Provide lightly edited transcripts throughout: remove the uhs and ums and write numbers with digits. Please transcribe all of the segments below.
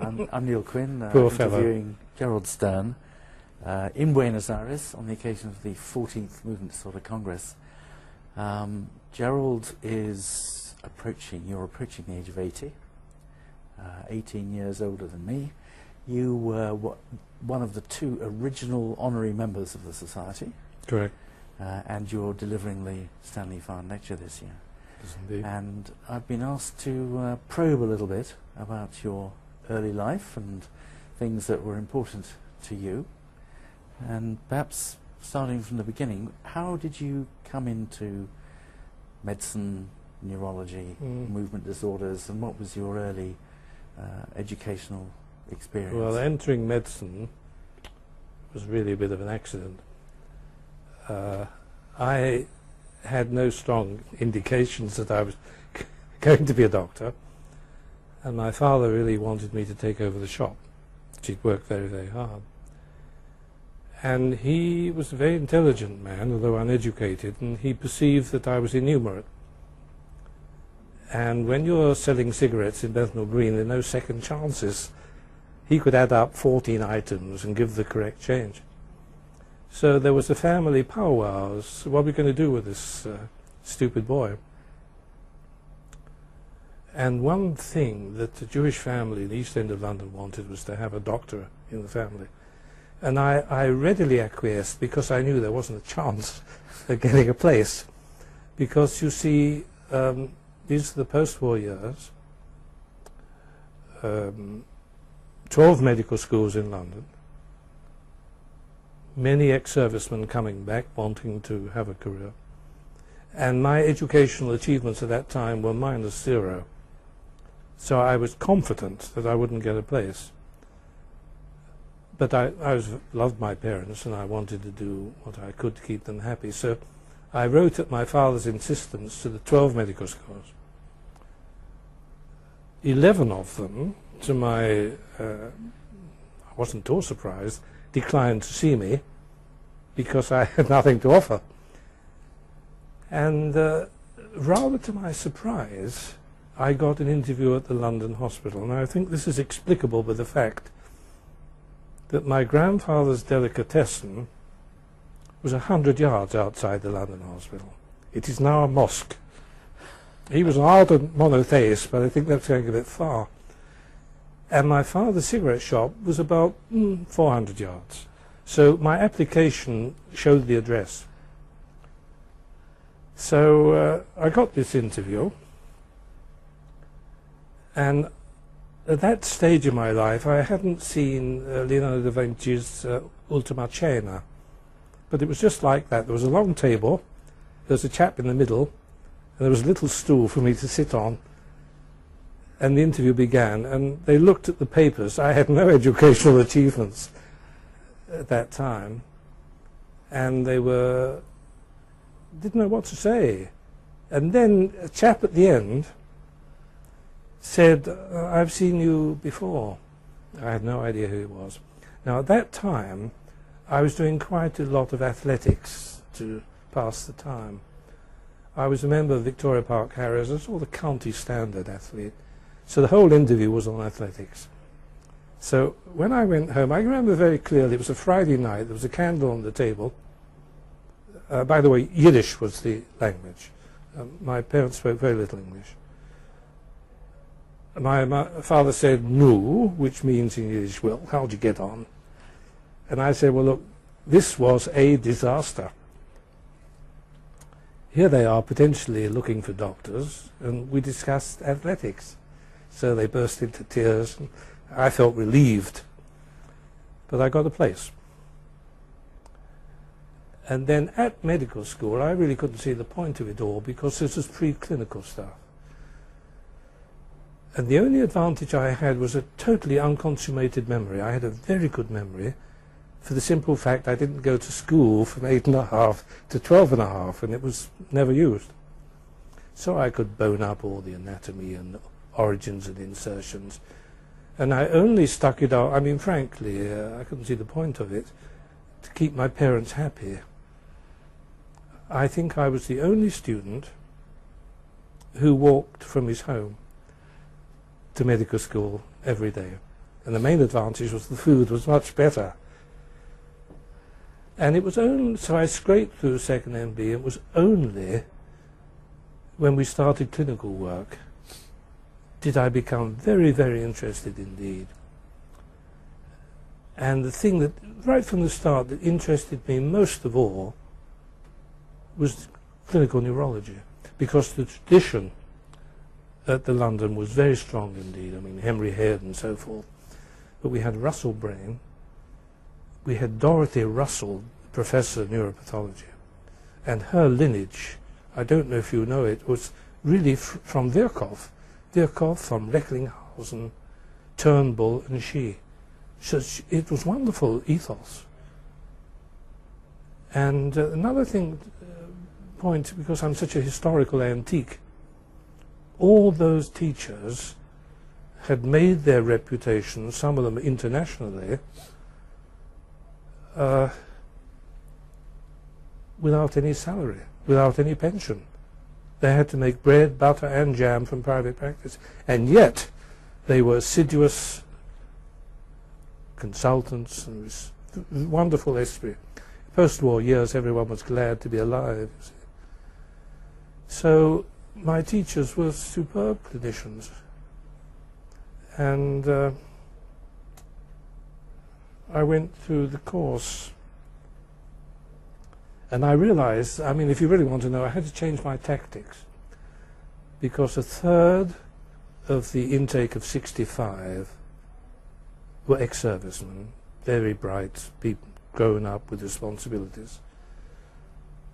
I'm Niall Quinn, Poor fellow. interviewing Gerald Stern in Buenos Aires on the occasion of the 14th Movement Disorder Congress. Gerald is you're approaching the age of 80, 18 years older than me. You were one of the 2 original honorary members of the Society. Correct. And you're delivering the Stanley Farn Lecture this year. Yes, indeed. And I've been asked to probe a little bit about your early life and things that were important to you. And perhaps starting from the beginning, how did you come into medicine, neurology, movement disorders, and what was your early educational experience? Well, entering medicine was really a bit of an accident. I had no strong indications that I was going to be a doctor, and my father really wanted me to take over the shop. He'd worked very, very hard. And he was a very intelligent man, although uneducated, and he perceived that I was innumerate. And when you're selling cigarettes in Bethnal Green, there are no second chances. He could add up 14 items and give the correct change. So there was a family powwow. What are we going to do with this stupid boy? And one thing that the Jewish family in the East End of London wanted was to have a doctor in the family. And I readily acquiesced because I knew there wasn't a chance of getting a place. Because you see, these are the post-war years, 12 medical schools in London, many ex-servicemen coming back wanting to have a career. And my educational achievements at that time were -0. So I was confident that I wouldn't get a place. But I loved my parents and I wanted to do what I could to keep them happy. So I wrote at my father's insistence to the 12 medical schools. 11 of them, to my, I wasn't at all surprised, declined to see me because I had nothing to offer. And rather to my surprise, I got an interview at the London hospital. And I think this is explicable by the fact that my grandfather's delicatessen was 100 yards outside the London hospital. It is now a mosque. He was an ardent monotheist, but I think that's going a bit far. And my father's cigarette shop was about 400 yards. So my application showed the address. So I got this interview, and at that stage of my life I hadn't seen Leonardo da Vinci's Ultima Cena, but it was just like that. There was a long table, there was a chap in the middle, and there was a little stool for me to sit on. And the interview began, and they looked at the papers. I had no educational achievements at that time, and they didn't know what to say. And then a chap at the end said, "I've seen you before." I had no idea who it was. Now at that time, I was doing quite a lot of athletics to pass the time. I was a member of Victoria Park Harriers. I was all the county standard athlete. So the whole interview was on athletics. So when I went home, I remember very clearly, it was a Friday night, there was a candle on the table. By the way, Yiddish was the language. My parents spoke very little English. My father said, "Nu," which means in Yiddish, "Well, how'd you get on?" And I said, "Well, look, this was a disaster. Here they are potentially looking for doctors," and we discussed athletics. So they burst into tears, and I felt relieved. But I got a place. And then at medical school, I really couldn't see the point of it all because this was preclinical stuff. And the only advantage I had was a totally unconsummated memory. I had a very good memory for the simple fact I didn't go to school from 8.5 to 12.5, and it was never used. So I could bone up all the anatomy and origins and insertions. And I only stuck it out, I mean, frankly, I couldn't see the point of it, to keep my parents happy. I think I was the only student who walked from his home to medical school every day. And the main advantage was the food was much better. And it was only, so I scraped through second MB, it was only when we started clinical work did I become very, very interested indeed. And the thing that, right from the start, that interested me most of all was clinical neurology, because the tradition at the London was very strong indeed. I mean, Henry Head and so forth. But we had Russell Brain, we had Dorothy Russell, professor of neuropathology, and her lineage, I don't know if you know it, was really from Virchow. Virchow from Recklinghausen, Turnbull and she. So it was wonderful ethos. And another thing, point, because I'm such a historical antique, all those teachers had made their reputation, some of them internationally, without any salary, without any pension. They had to make bread, butter and jam from private practice. And yet they were assiduous consultants, and it was wonderful history. Post-war years, everyone was glad to be alive. You see. So my teachers were superb clinicians. And I went through the course. And I realized, I mean, if you really want to know, I had to change my tactics. Because a third of the intake of 65 were ex-servicemen, very bright people, grown up with responsibilities.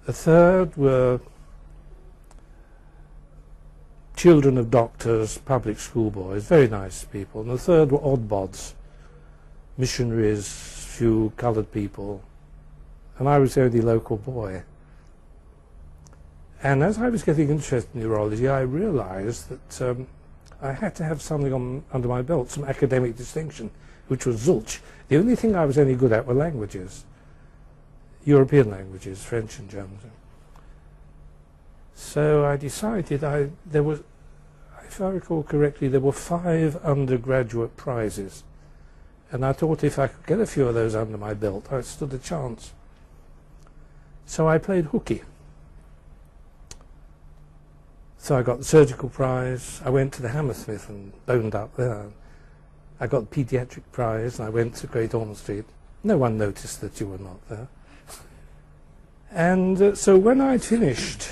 A third were children of doctors, public school boys, very nice people. And the third were oddbods, missionaries, few coloured people. And I was the only local boy. And as I was getting interested in neurology, I realized that I had to have something under my belt, some academic distinction, which was zilch. The only thing I was any good at were languages, European languages, French and German. So I decided there was, if I recall correctly, there were 5 undergraduate prizes. And I thought if I could get a few of those under my belt, I stood a chance. So I played hooky. So I got the surgical prize. I went to the Hammersmith and boned up there. I got the pediatric prize, and I went to Great Ormond Street. No one noticed that you were not there. And so when I'd finished,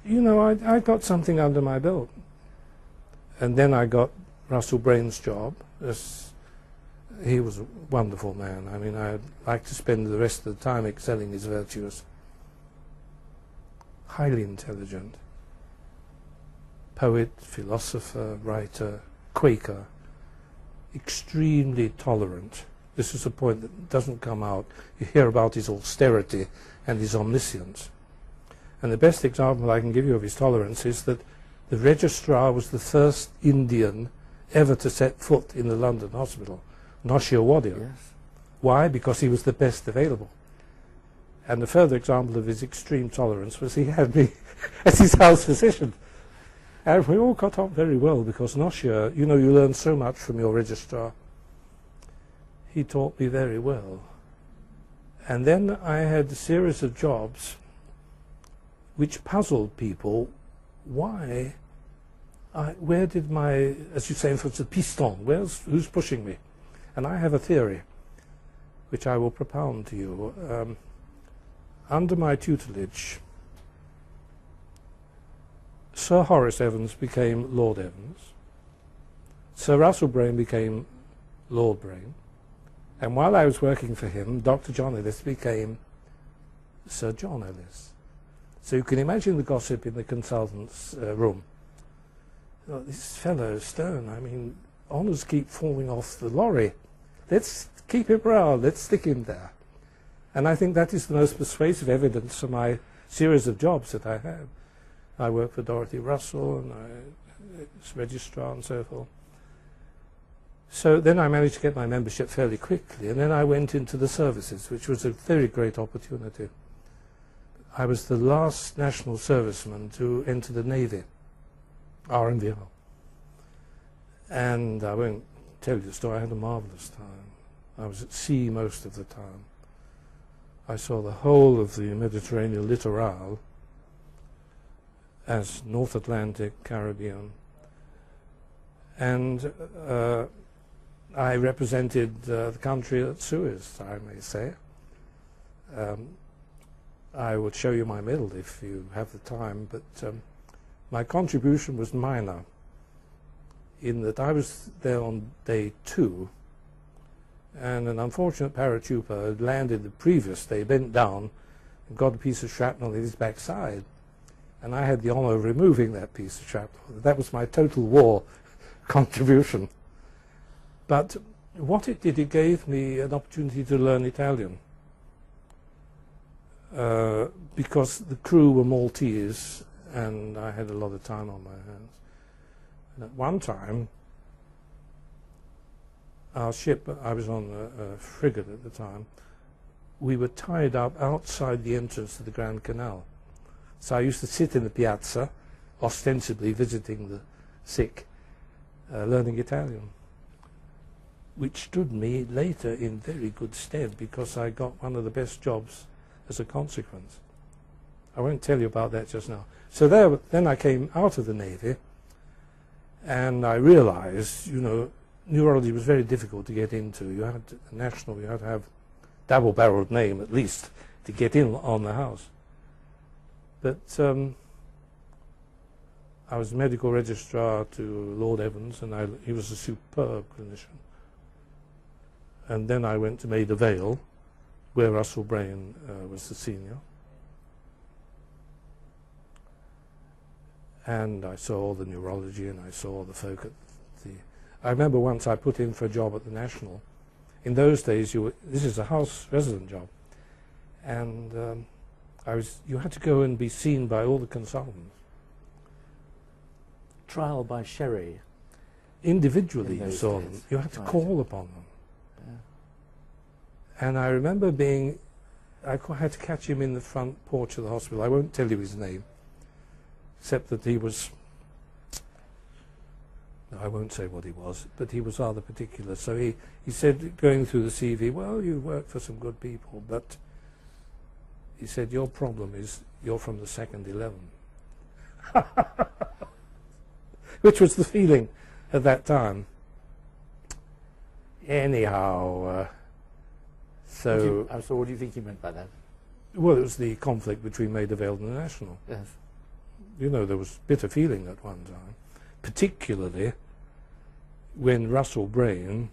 you know, I got something under my belt. And then I got Russell Brain's job. He was a wonderful man. I mean, I'd like to spend the rest of the time excelling his virtues. Highly intelligent. Poet, philosopher, writer, Quaker. Extremely tolerant. This is a point that doesn't come out. You hear about his austerity and his omniscience. And the best example I can give you of his tolerance is that the registrar was the first Indian ever to set foot in the London hospital, Noshir Wadia. Yes. Why? Because he was the best available. And the further example of his extreme tolerance was he had me as his house physician. And we all got on very well because Noshir, you know, you learn so much from your registrar. He taught me very well. And then I had a series of jobs which puzzled people. Why? Where did my, as you say, for instance, piston, who's pushing me? And I have a theory, which I will propound to you. Under my tutelage, Sir Horace Evans became Lord Evans. Sir Russell Brain became Lord Brain. And while I was working for him, Dr. John Ellis became Sir John Ellis. So you can imagine the gossip in the consultant's room. Oh, this fellow, Stone, I mean, honours keep falling off the lorry. Let's keep him round, let's stick him there. And I think that is the most persuasive evidence for my series of jobs that I had. I worked for Dorothy Russell, and I was registrar and so forth. So then I managed to get my membership fairly quickly, and then I went into the services, which was a very great opportunity. I was the last national serviceman to enter the Navy, RMVR. And I won't tell you the story. I had a marvellous time. I was at sea most of the time. I saw the whole of the Mediterranean littoral as North Atlantic, Caribbean. And I represented the country at Suez, I may say. I would show you my medal if you have the time, but my contribution was minor in that I was there on day 2, and an unfortunate paratrooper had landed the previous day, bent down, and got a piece of shrapnel in his backside. And I had the honor of removing that piece of shrapnel. That was my total war contribution. But what it did, it gave me an opportunity to learn Italian. Because the crew were Maltese, and I had a lot of time on my hands. And at one time, our ship, I was on a frigate at the time, we were tied up outside the entrance to the Grand Canal. So I used to sit in the piazza, ostensibly visiting the sick, learning Italian, which stood me later in very good stead because I got one of the best jobs as a consequence. I won't tell you about that just now. So then I came out of the Navy, and I realized, you know, neurology was very difficult to get into. You had to, national, you had to have double-barreled name at least to get in on the house. But I was medical registrar to Lord Evans, and he was a superb clinician. And then I went to Maida Vale, where Russell Brain was the senior. And I saw all the neurology, and I saw all the folk at the... I remember once I put in for a job at the National. In those days, this is a house resident job. And you had to go and be seen by all the consultants. Trial by sherry. Individually you saw them. You had to call upon them. Yeah. And I remember I had to catch him in the front porch of the hospital. I won't tell you his name, except that he was, no, I won't say what he was, but he was rather particular. So he said, going through the CV, well, you worked for some good people, but he said, your problem is you're from the second 11. Which was the feeling at that time. Anyhow, so what do you think he meant by that? Well, it was the conflict between Maida Vale and the National. Yes. You know, there was bitter feeling at one time, particularly when Russell Brain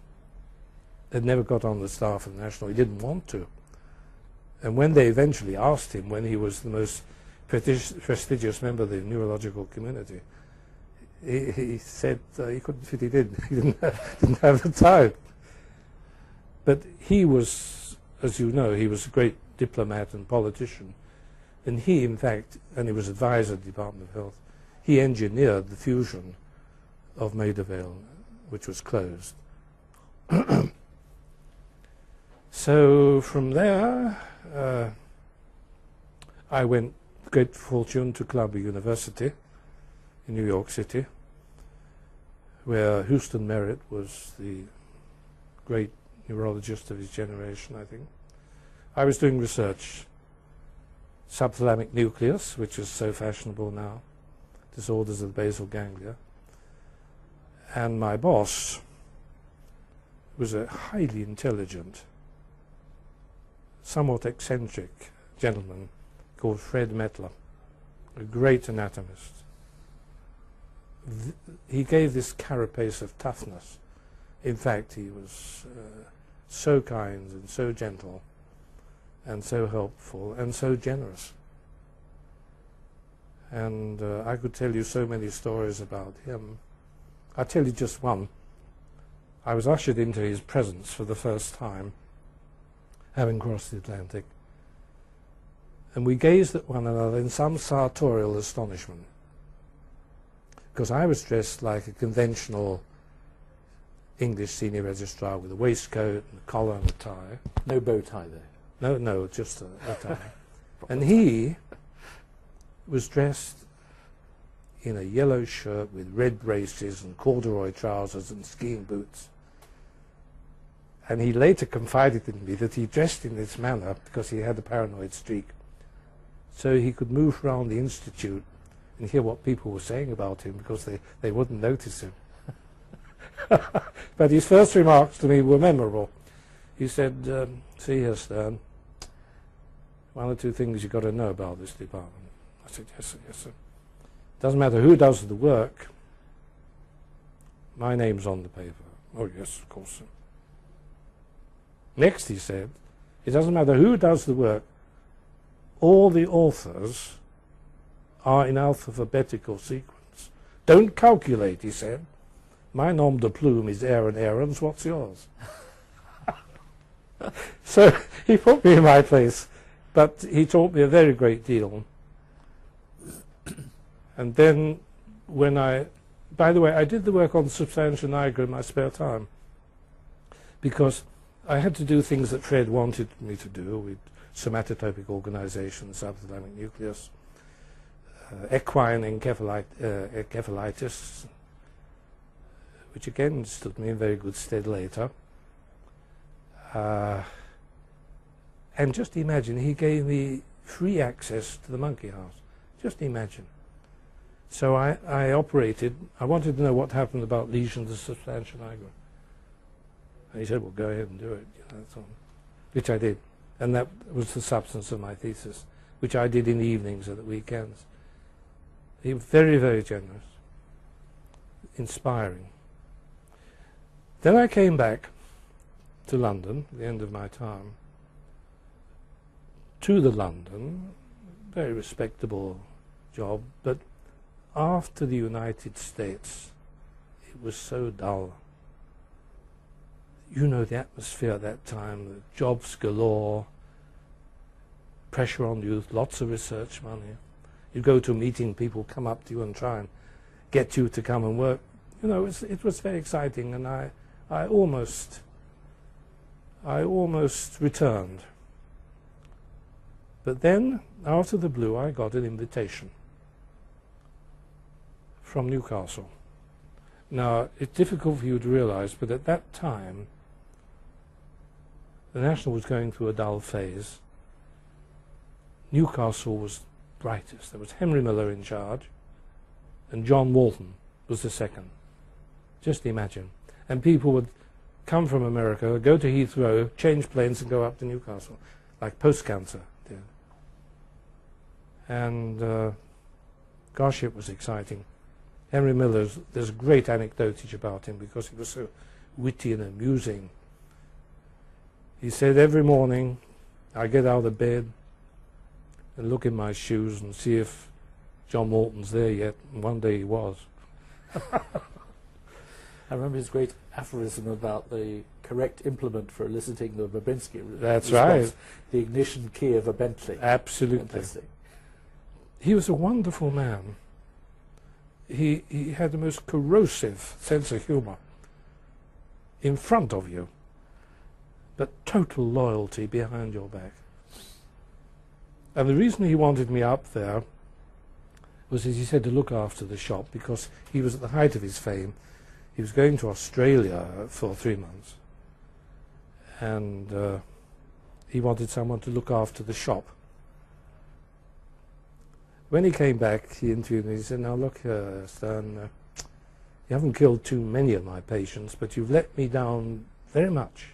had never got on the staff of the National. He didn't want to. And when they eventually asked him, when he was the most prestigious member of the neurological community, he said he couldn't fit it in. He didn't have the time. But he was, as you know, he was a great diplomat and politician. And he, in fact, and he was advisor of the Department of Health, he engineered the fusion of Maida Vale, which was closed. So from there, I went, great fortune, to Columbia University in New York City, where Houston Merritt was the great neurologist of his generation, I think. I was doing research, subthalamic nucleus, which is so fashionable now, disorders of the basal ganglia. And my boss was a highly intelligent, somewhat eccentric gentleman called Fred Mettler, a great anatomist. He gave this carapace of toughness. In fact, he was so kind and so gentle and so helpful and so generous. And I could tell you so many stories about him. I'll tell you just one. I was ushered into his presence for the first time, having crossed the Atlantic, and we gazed at one another in some sartorial astonishment, because I was dressed like a conventional English senior registrar with a waistcoat and a collar and a tie. No bow tie there? No, just a tie. And he was dressed in a yellow shirt with red braces and corduroy trousers and skiing boots. And he later confided in me that he dressed in this manner because he had a paranoid streak, so he could move around the institute and hear what people were saying about him because they wouldn't notice him. But his first remarks to me were memorable. He said, see here, Stern, one or two things you've got to know about this department. I said, yes, sir, yes, sir. Doesn't matter who does the work, my name's on the paper. Oh, yes, of course, sir. Next, he said, it doesn't matter who does the work, all the authors are in alphabetical sequence. Don't calculate, he said. My nom de plume is Aaron Aarons, what's yours? So he put me in my place, but he taught me a very great deal. And then when by the way, I did the work on substantia nigra in my spare time, because I had to do things that Fred wanted me to do with somatotopic organization, subthalamic nucleus, equine encephalitis, which again stood me in very good stead later. And just imagine, he gave me free access to the monkey house. Just imagine. So I operated. I wanted to know what happened about lesions of substantia nigra. And he said, well, go ahead and do it. That's all. Which I did. And that was the substance of my thesis, which I did in the evenings and the weekends. He was very, very generous. Inspiring. Then I came back to London at the end of my time, to the London, very respectable job, but after the United States, it was so dull. You know the atmosphere at that time, the jobs galore, pressure on youth, lots of research money. You go to a meeting, people come up to you and try and get you to come and work. You know, it was very exciting, and I almost returned. But then, out of the blue, I got an invitation from Newcastle. Now, it's difficult for you to realize, but at that time, the National was going through a dull phase. Newcastle was brightest. There was Henry Miller in charge, and John Walton was the second. Just imagine. And people would come from America, go to Heathrow, change planes and go up to Newcastle, like post-cancer did. And gosh, it was exciting. Henry Miller, there's a great anecdotage about him because he was so witty and amusing. He said, every morning I get out of bed and look in my shoes and see if John Walton's there yet, and one day he was. I remember his great aphorism about the correct implement for eliciting the Babinski That's response, right. the ignition key of a Bentley. Absolutely. Fantastic. He was a wonderful man. He had the most corrosive sense of humor in front of you, but total loyalty behind your back. And the reason he wanted me up there was, as he said, to look after the shop, because he was at the height of his fame. He was going to Australia for 3 months, and he wanted someone to look after the shop. When he came back, he interviewed me. He said, now look, Stern, you haven't killed too many of my patients, but you've let me down very much.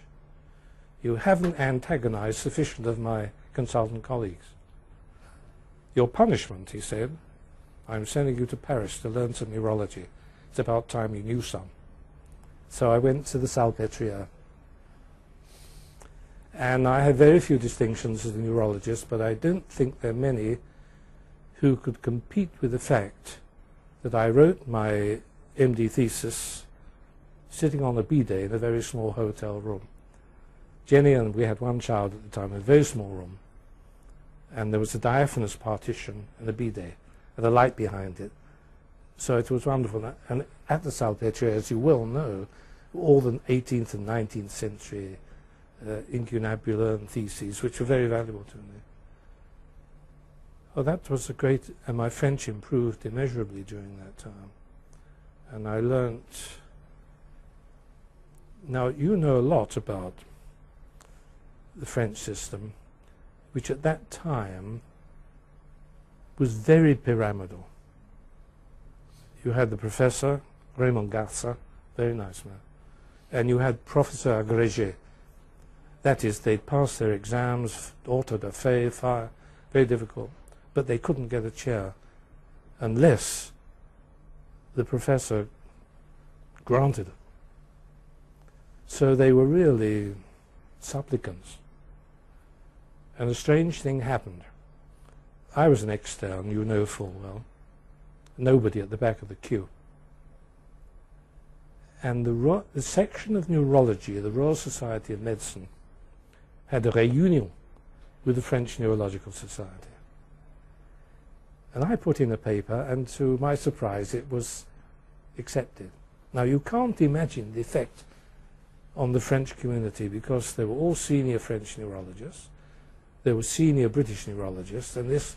You haven't antagonized sufficient of my consultant colleagues. Your punishment, he said, I'm sending you to Paris to learn some neurology. It's about time you knew some. So I went to the Salpêtrière. And I had very few distinctions as a neurologist, but I don't think there are many who could compete with the fact that I wrote my MD thesis sitting on a bidet in a very small hotel room. Jenny and we had one child at the time in a very small room, and there was a diaphanous partition and a bidet and a light behind it. So it was wonderful. And at the Salpêtrière, as you well know, all the 18th and 19th century incunabula and theses, which were very valuable to me. Oh, that was a great, and my French improved immeasurably during that time. And I learnt Now, you know a lot about the French system, which at that time was very pyramidal. You had the professor, Raymond Garça, very nice man, and you had Professor Agrégé. That is, they'd pass their exams, auto da fe, fire, very difficult, but they couldn't get a chair unless the professor granted it. So they were really supplicants. And a strange thing happened. I was an externe, you know full well. Nobody at the back of the queue. And the section of neurology, the Royal Society of Medicine, had a réunion with the French Neurological Society. And I put in a paper, and to my surprise, it was accepted. Now, you can't imagine the effect on the French community, because they were all senior French neurologists, there were senior British neurologists, and this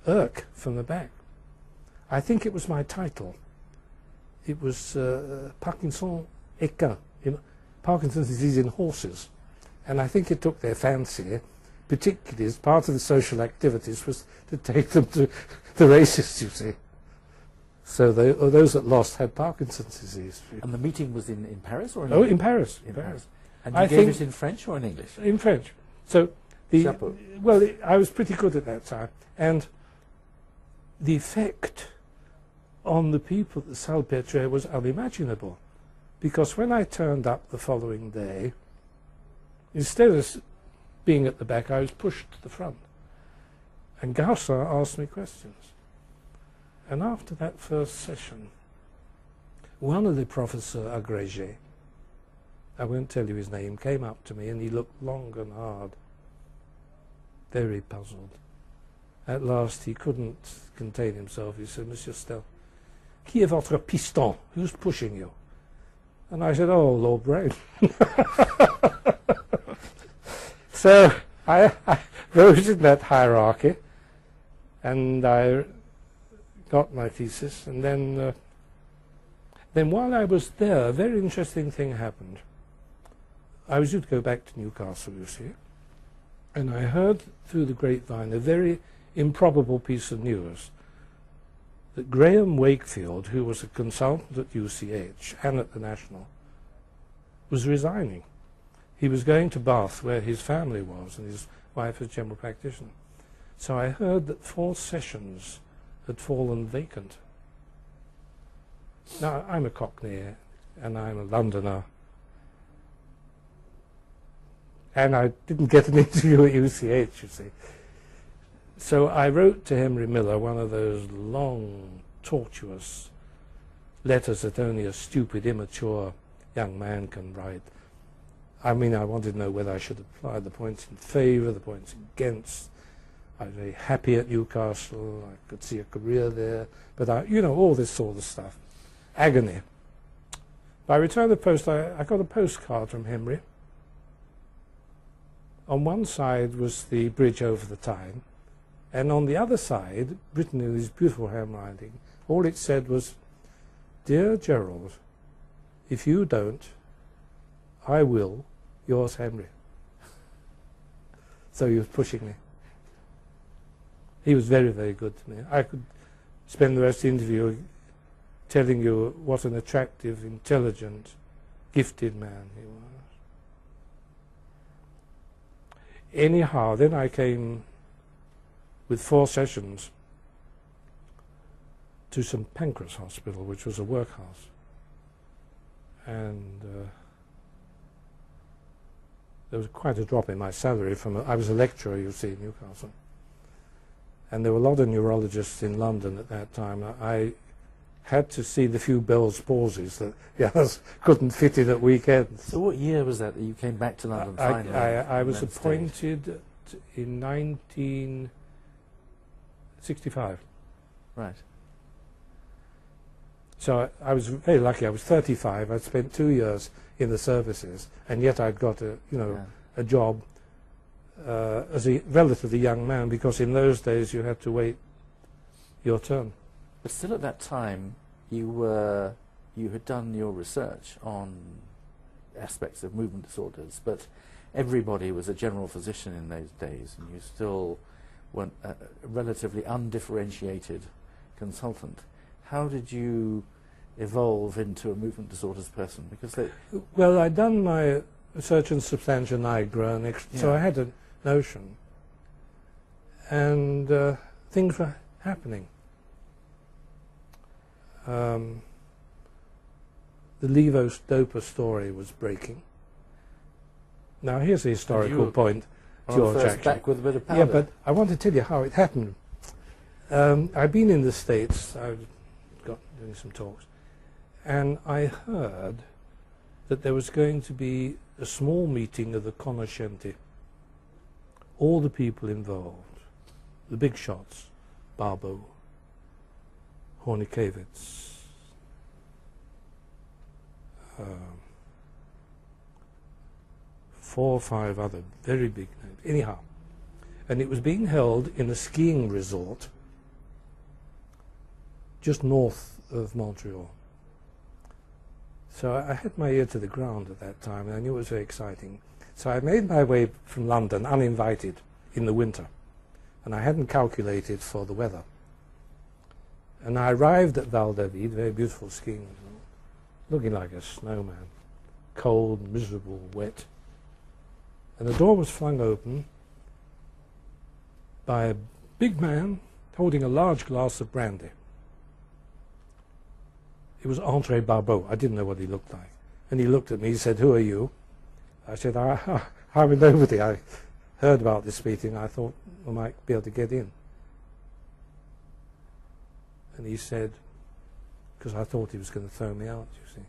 irk from the back. I think it was my title. It was Parkinson équin, Parkinson's disease in horses. And I think it took their fancy, particularly as part of the social activities was to take them to the races, you see. So those that lost had Parkinson's disease. And the meeting was in Paris or in English? In Paris. In Paris. And you gave it in French or in English? In French. So I was pretty good at that time. And the effect on the people at the Salpêtrière was unimaginable. Because when I turned up the following day, instead of being at the back, I was pushed to the front. And Garça asked me questions. And after that first session, one of the Professor Agrégé, I won't tell you his name, came up to me and he looked long and hard, very puzzled. At last he couldn't contain himself. He said, "Monsieur Stel, qui est votre piston? Who's pushing you?" And I said, "Oh, Lord Brain." So I rose in that hierarchy, and I got my thesis, and then while I was there, a very interesting thing happened. I was due to go back to Newcastle, you see, and I heard through the grapevine a very improbable piece of news, that Graham Wakefield, who was a consultant at UCH and at the National, was resigning. He was going to Bath, where his family was, and his wife was general practitioner. So I heard that 4 sessions had fallen vacant. Now, I'm a Cockney, and I'm a Londoner, and I didn't get an interview at UCH, you see. So I wrote to Henry Miller one of those long, tortuous letters that only a stupid, immature young man can write. I mean, I wanted to know whether I should apply the points in favour, the points against. I was very happy at Newcastle. I could see a career there. But, all this sort of stuff. Agony. By return of post, I got a postcard from Henry. On one side was the bridge over the Tyne, and on the other side, written in his beautiful handwriting, all it said was, "Dear Gerald, if you don't, I will, yours Henry." So he was pushing me. He was very, very good to me. I could spend the rest of the interview telling you what an attractive, intelligent, gifted man he was. Anyhow, then I came with 4 sessions to St Pancras Hospital, which was a workhouse. And there was quite a drop in my salary. I was a lecturer, you see, in Newcastle. And there were a lot of neurologists in London at that time. I had to see the few Bell's palsies that the others couldn't fit in at weekends. So what year was that you came back to London finally? I was appointed in 1965. Right. So I was very lucky. I was 35. I'd spent 2 years in the services, and yet I'd got a job as a relatively young man, because in those days you had to wait your turn. But still, at that time, you had done your research on aspects of movement disorders, but everybody was a general physician in those days, and you still weren't a relatively undifferentiated consultant. How did you evolve into a movement disorders person? Because well, I'd done my research in substantia nigra, and so I had a notion, and things were happening. The levodopa story was breaking. Now here's the historical point, George. Actually, back with a bit of powder. Yeah, but I want to tell you how it happened. I've been in the States. I've got doing some talks, and I heard that there was going to be a small meeting of the conoscenti. All the people involved, the big shots, Barbo, Hornikewicz, 4 or 5 other very big names. Anyhow, and it was being held in a skiing resort just north of Montreal. So I had my ear to the ground at that time, and I knew it was very exciting. So I made my way from London uninvited in the winter, and I hadn't calculated for the weather. And I arrived at Val David, very beautiful skiing resort, looking like a snowman, cold, miserable, wet. And the door was flung open by a big man holding a large glass of brandy. It was André Barbeau. I didn't know what he looked like. And he looked at me, he said, "Who are you?" I said, "I'm a nobody. I heard about this meeting. I thought I might be able to get in." And he said, because I thought he was going to throw me out, you see.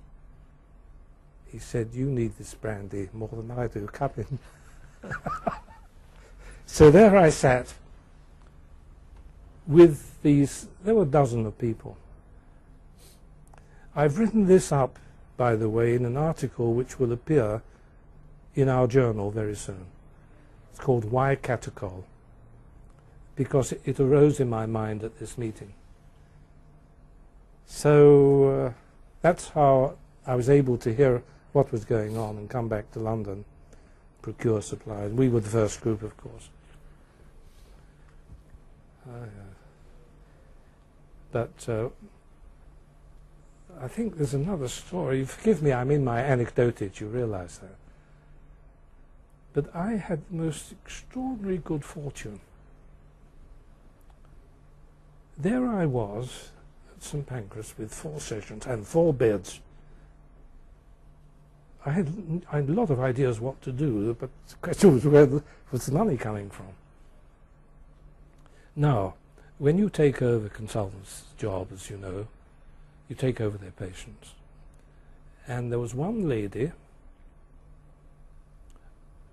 He said, "You need this brandy more than I do. Come in." So there I sat with these, there were a dozen of people. I've written this up, by the way, in an article which will appear in our journal very soon. It's called Why Catechol, because it arose in my mind at this meeting. So that's how I was able to hear what was going on and come back to London, procure supplies. We were the first group, of course. But I think there's another story. Forgive me, I'm in my anecdotage, you realize that. But I had the most extraordinary good fortune. There I was at St Pancras with 4 sessions and 4 beds. I had a lot of ideas what to do, but the question was, where was the money coming from? Now, when you take over a consultant's job, as you know, you take over their patients. And there was one lady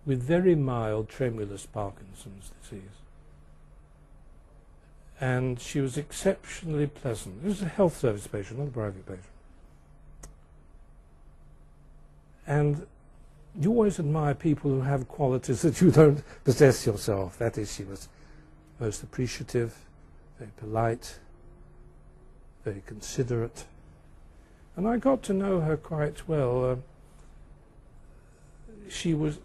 with very mild tremulous Parkinson's disease. And she was exceptionally pleasant. This was a health service patient, not a private patient. And you always admire people who have qualities that you don't possess yourself. That is, she was most appreciative, very polite, very considerate. And I got to know her quite well. She was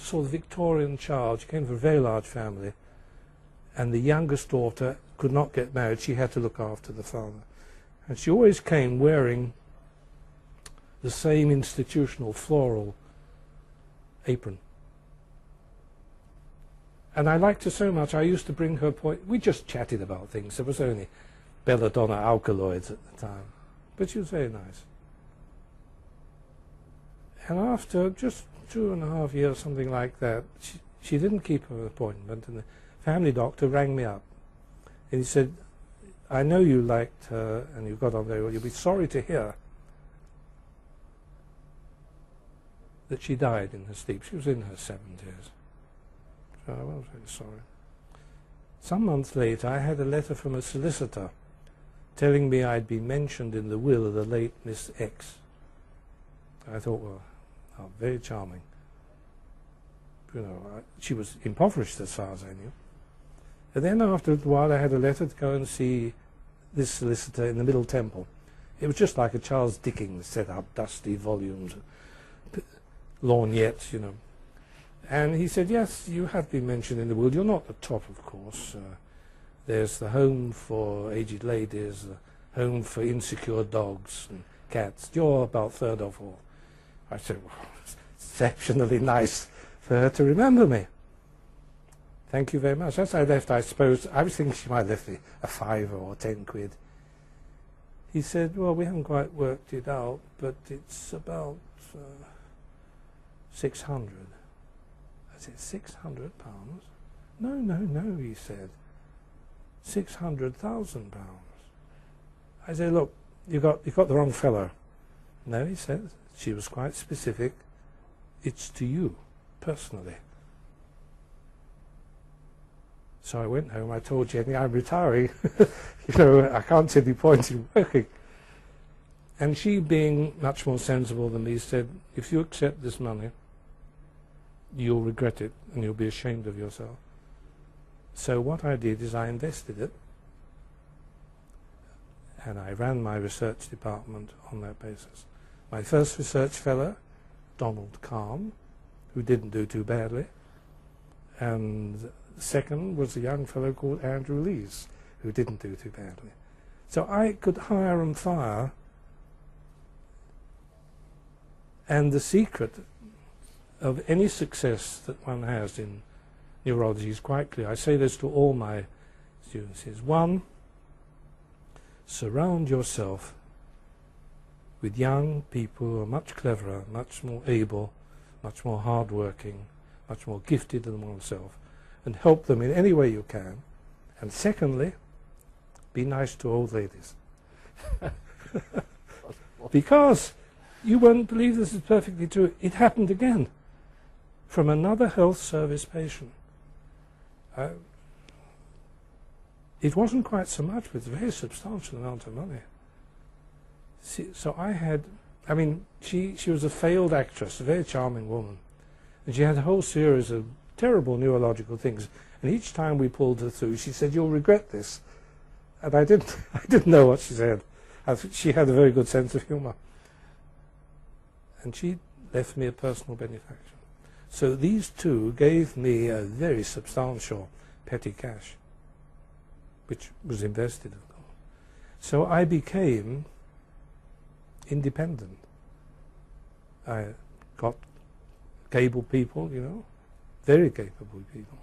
sort of Victorian child. She came from a very large family. And the youngest daughter could not get married. She had to look after the father. And she always came wearing the same institutional floral apron. And I liked her so much, I used to bring her we just chatted about things. There was only belladonna alkaloids at the time. But she was very nice. And after just 2.5 years, something like that, she didn't keep her appointment, and the family doctor rang me up. And he said, "I know you liked her and you got on very well. You'll be sorry to hear that she died in her sleep." She was in her 70s. So I was very sorry. Some months later, I had a letter from a solicitor telling me I'd been mentioned in the will of the late Miss X. I thought, well, oh, very charming. You know, she was impoverished as far as I knew. And then after a while I had a letter to go and see this solicitor in the Middle Temple. It was just like a Charles Dickens set up, dusty volumes. lorgnette, you know. And he said, yes, you have been mentioned in the will. You're not the top, of course. There's the home for aged ladies, the home for insecure dogs and cats. You're about third of all. I said, well, it's exceptionally nice for her to remember me. Thank you very much. As I left, I suppose, I was thinking she might have left me a £5 or 10 quid. He said, well, we haven't quite worked it out, but it's about 600. I said, £600? No, he said. £600,000. I said, look, you got the wrong fellow. No, he said, she was quite specific. It's to you, personally. So I went home, I told Jenny, I'm retiring. You know, I can't see the point in working. And she, being much more sensible than me, said, if you accept this money, you'll regret it and you'll be ashamed of yourself. So what I did is I invested it, and I ran my research department on that basis. My first research fellow, Donald Kahn, who didn't do too badly, and the second was a young fellow called Andrew Lees, who didn't do too badly. So I could hire and fire, and the secret of any success that one has in neurology is quite clear. I say this to all my students, is one, surround yourself with young people who are much cleverer, much more able, much more hard-working, much more gifted than oneself, and help them in any way you can. And secondly, be nice to old ladies. Because you won't believe this is perfectly true. It happened again from another health service patient. It wasn't quite so much, but it's a very substantial amount of money. So I had, I mean, she was a failed actress, a very charming woman. And she had a whole series of terrible neurological things. And each time we pulled her through, she said, you'll regret this. And I didn't know what she said. She had a very good sense of humour. And she left me a personal benefaction. So these two gave me a very substantial petty cash, which was invested, of course. So I became independent. I got capable people, you know, very capable people.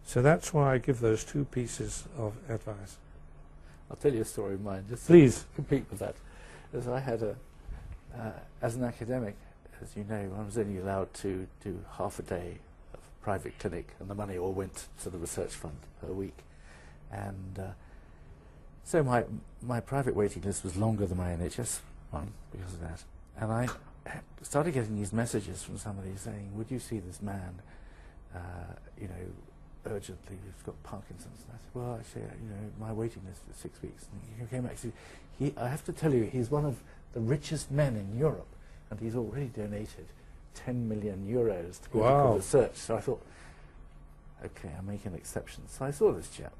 So that's why I give those two pieces of advice. I'll tell you a story of mine, just Please. to compete with that. As I had as an academic, as you know, I was only allowed to do half a day of private clinic, and the money all went to the research fund per week. And so my private waiting list was longer than my NHS one because of that. And I started getting these messages from somebody saying, would you see this man, you know, urgently, he's got Parkinson's. And I said, well, actually, you know, my waiting list is 6 weeks. And he came back and said, I have to tell you, he's one of the richest men in Europe, and he's already donated 10 million euros to medical research. So I thought, okay, I'll make an exception. So I saw this chap,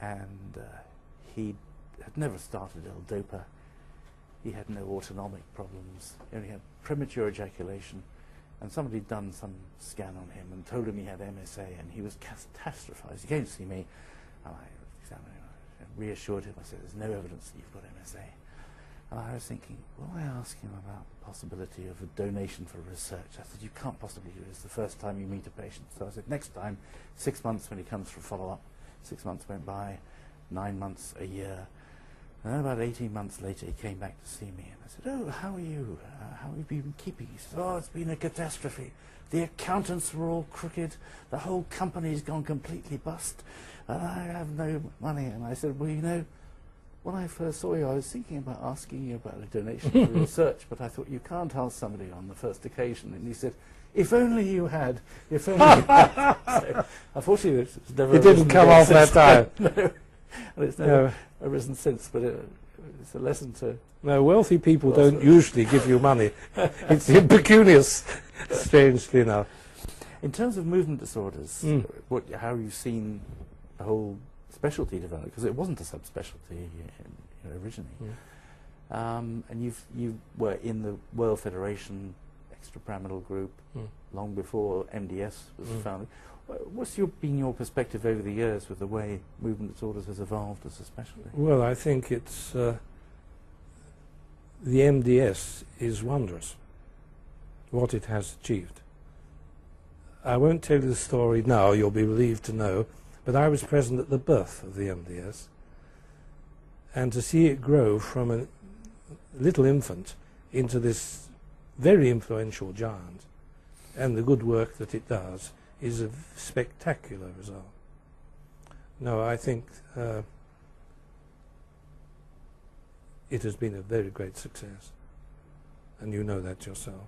and he had never started L-DOPA. He had no autonomic problems. He only had premature ejaculation. And somebody had done some scan on him and told him he had MSA, and he was catastrophized. He came to see me, and I examined him and reassured him. I said, there's no evidence that you've got MSA. And I was thinking, will I ask him about the possibility of a donation for research? I said, you can't possibly do this the first time you meet a patient. So I said, next time, 6 months when he comes for follow-up. 6 months went by, 9 months, a year. And then about 18 months later, he came back to see me, and I said, oh, how are you? How have you been keeping? He said, oh, it's been a catastrophe. The accountants were all crooked. The whole company's gone completely bust. And I have no money. And I said, well, you know, when I first saw you, I was thinking about asking you about a donation for research, but I thought, you can't ask somebody on the first occasion. And he said, if only you had, if only you had. So, unfortunately, it's never it didn't come off that time. No. And it's never arisen since, but it's a lesson to... No, wealthy people don't usually give you money. It's impecunious, strangely enough. In terms of movement disorders, how have you seen the whole specialty develop? Because it wasn't a subspecialty originally. And you were in the World Federation extrapyramidal group, long before MDS was founded. What's been your perspective over the years with the way movement disorders has evolved as a specialty? Well, I think it's the MDS is wondrous, what it has achieved. I won't tell you the story now, you'll be relieved to know, but I was present at the birth of the MDS, and to see it grow from a little infant into this very influential giant, and the good work that it does, is a spectacular result. No, I think it has been a very great success, and you know that yourself.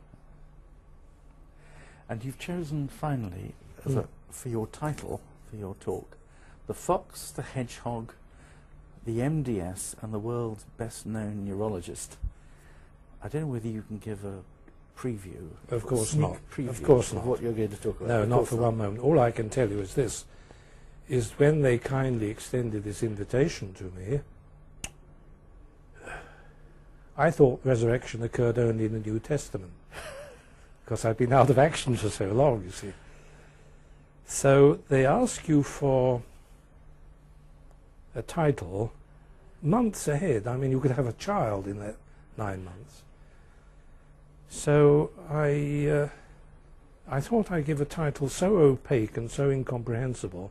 And you've chosen finally, for your title, for your talk, The Fox, the Hedgehog, the MDS and the world's best known neurologist. I don't know whether you can give a preview. Of course not. Of course not. Of what you're going to talk about. No, not for one moment. All I can tell you is this, is when they kindly extended this invitation to me, I thought resurrection occurred only in the New Testament, because I've been out of action for so long, you see. So they ask you for a title months ahead. I mean, you could have a child in that 9 months. So I thought I'd give a title so opaque and so incomprehensible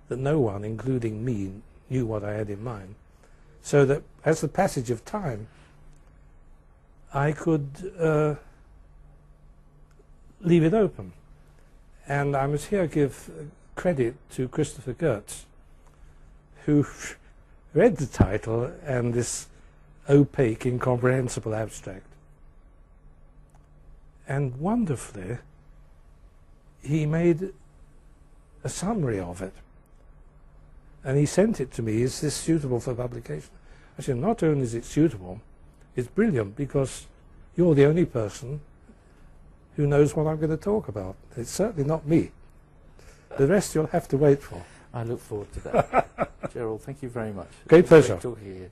that no one, including me, knew what I had in mind, so that as the passage of time, I could leave it open. And I must here give credit to Christopher Gertz, who read the title and this opaque, incomprehensible abstract. And wonderfully, he made a summary of it. And he sent it to me, is this suitable for publication? I said, not only is it suitable, it's brilliant, because you're the only person who knows what I'm going to talk about. It's certainly not me. The rest you'll have to wait for. I look forward to that. Gerald, thank you very much. Great pleasure. Talking to you.